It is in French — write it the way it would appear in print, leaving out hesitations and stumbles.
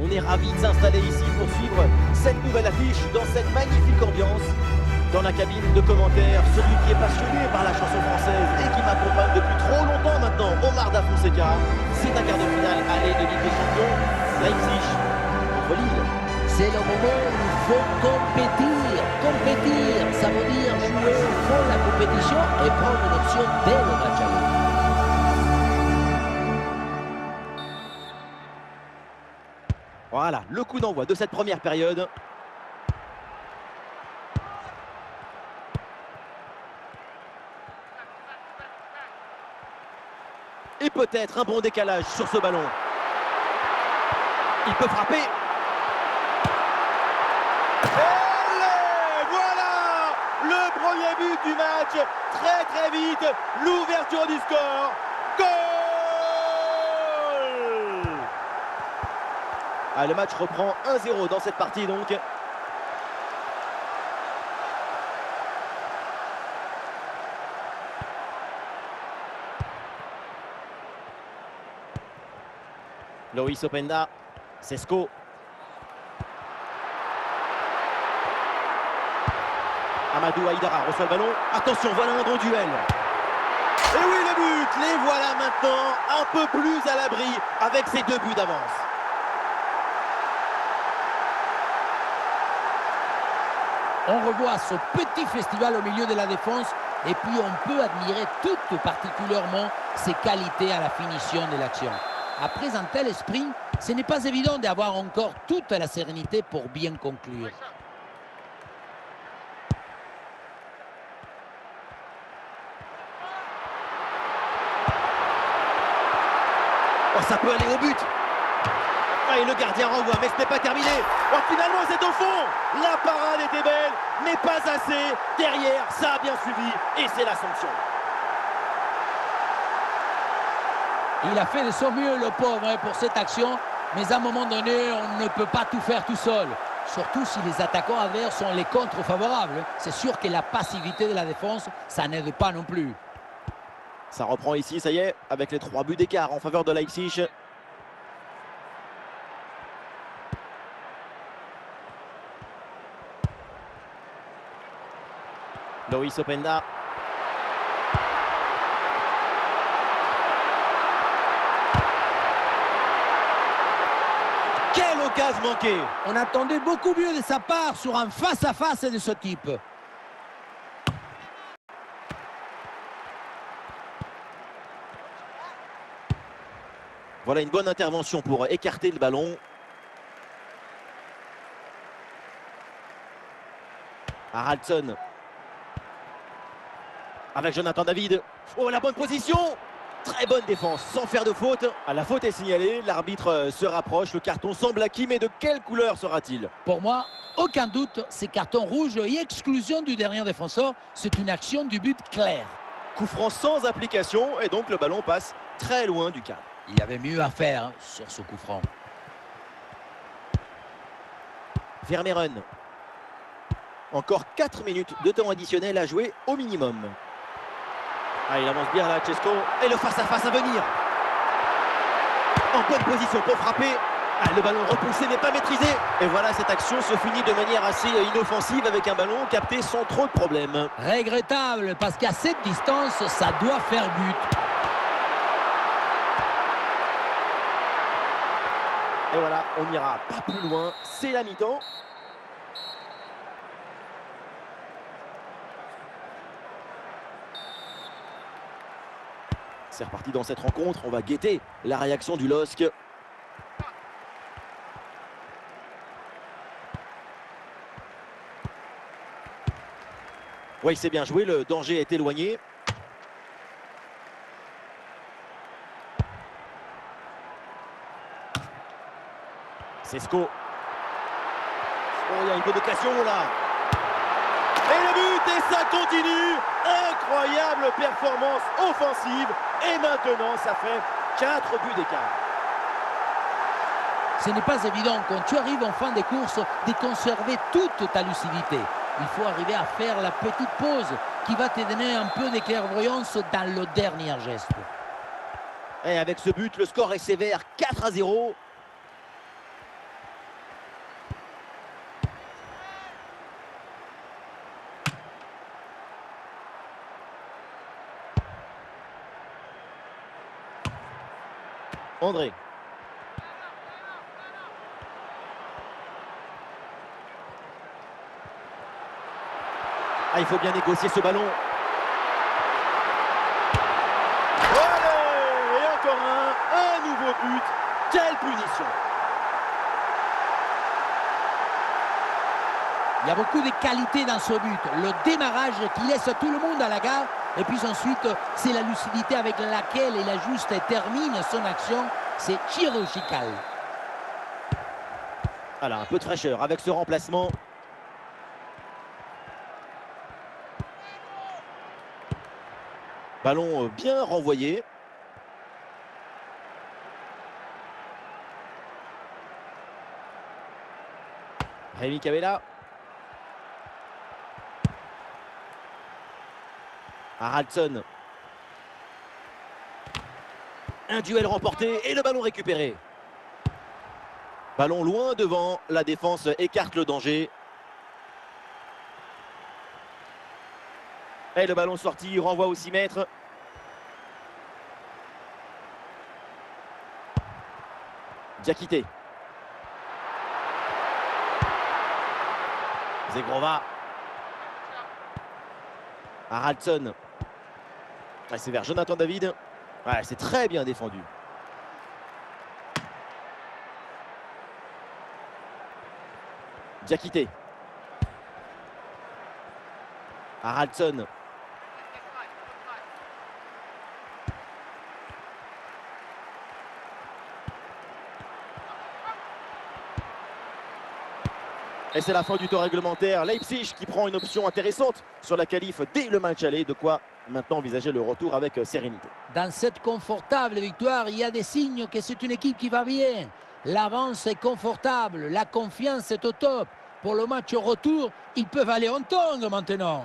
On est ravis de s'installer ici pour suivre cette nouvelle affiche dans cette magnifique ambiance. Dans la cabine de commentaires, celui qui est passionné par la chanson française et qui m'accompagne depuis trop longtemps maintenant, Omar Da Fonseca. C'est un quart de finale aller de Ligue des Champions, Leipzig contre Lille. C'est le moment où il faut compétir. Compétir, ça veut dire jouer au fond de la compétition et prendre une option dès le match aller. Voilà, le coup d'envoi de cette première période. Et peut-être un bon décalage sur ce ballon. Il peut frapper. Et voilà le premier but du match. Très vite, l'ouverture du score. Goal! Ah, le match reprend 1-0 dans cette partie donc. Loïs Openda, Sesko. Amadou Haïdara reçoit le ballon. Attention, voilà un bon duel. Et oui, le but. Les voilà maintenant un peu plus à l'abri avec ces 2 buts d'avance. On revoit ce petit festival au milieu de la défense et puis on peut admirer tout particulièrement ses qualités à la finition de l'action. Après un tel sprint, ce n'est pas évident d'avoir encore toute la sérénité pour bien conclure. Oh, ça peut aller au but. Ah, et le gardien renvoie, mais ce n'est pas terminé. Oh, finalement, c'est au fond. La parade était belle, mais pas assez. Derrière, ça a bien suivi et c'est la sanction. Il a fait de son mieux, le pauvre, pour cette action. Mais à un moment donné, on ne peut pas tout faire tout seul. Surtout si les attaquants adverses sont les contre favorables. C'est sûr que la passivité de la défense, ça n'aide pas non plus. Ça reprend ici, ça y est, avec les 3 buts d'écart en faveur de Leipzig. Loïs Openda. Quelle occasion manquée! On attendait beaucoup mieux de sa part sur un face-à-face de ce type. Voilà une bonne intervention pour écarter le ballon. Haraldsson. Avec Jonathan David. Oh, la bonne position! Très bonne défense, sans faire de faute. Ah, la faute est signalée, l'arbitre se rapproche. Le carton semble acquis, mais de quelle couleur sera-t-il? Pour moi, aucun doute, c'est carton rouge et exclusion du dernier défenseur. C'est une action du but clair. Coup franc sans application, et donc le ballon passe très loin du cadre. Il y avait mieux à faire sur ce coup franc. Vermeeren. Encore 4 minutes de temps additionnel à jouer au minimum. Ah, il avance bien là, Cesco. Et le face-à-face à venir. En bonne position pour frapper. Ah, le ballon repoussé n'est pas maîtrisé. Et voilà, cette action se finit de manière assez inoffensive avec un ballon capté sans trop de problèmes. Regrettable, parce qu'à cette distance, ça doit faire but. Et voilà, on n'ira pas plus loin. C'est la mi-temps. C'est reparti dans cette rencontre. On va guetter la réaction du LOSC. Oui, c'est bien joué. Le danger est éloigné. Sesko. Oh, il y a une bonne occasion là. Et le but, et ça continue. Incroyable performance offensive. Et maintenant, ça fait 4 buts d'écart. Ce n'est pas évident, quand tu arrives en fin de course, de conserver toute ta lucidité. Il faut arriver à faire la petite pause qui va te donner un peu de clairvoyance dans le dernier geste. Et avec ce but, le score est sévère, 4-0. André. Ah, il faut bien négocier ce ballon. Allez, et encore un nouveau but. Quelle punition! Il y a beaucoup de qualité dans ce but. Le démarrage qui laisse tout le monde à la gare. Et puis ensuite, c'est la lucidité avec laquelle il ajuste et termine son action. C'est chirurgical. Voilà, un peu de fraîcheur avec ce remplacement. Ballon bien renvoyé. Rémi Cavella. Haraldson. Un duel remporté et le ballon récupéré. Ballon loin devant, la défense écarte le danger. Et le ballon sorti, renvoie au 6 mètres. Diakité. Zegrova. Haraldson. C'est vers Jonathan David. Ouais, c'est très bien défendu. Diakité. Haraldson. Et c'est la fin du temps réglementaire. Leipzig qui prend une option intéressante sur la qualif dès le match aller. De quoi maintenant envisager le retour avec sérénité. Dans cette confortable victoire, il y a des signes que c'est une équipe qui va bien. L'avance est confortable, la confiance est au top. Pour le match retour, ils peuvent aller en tongue maintenant.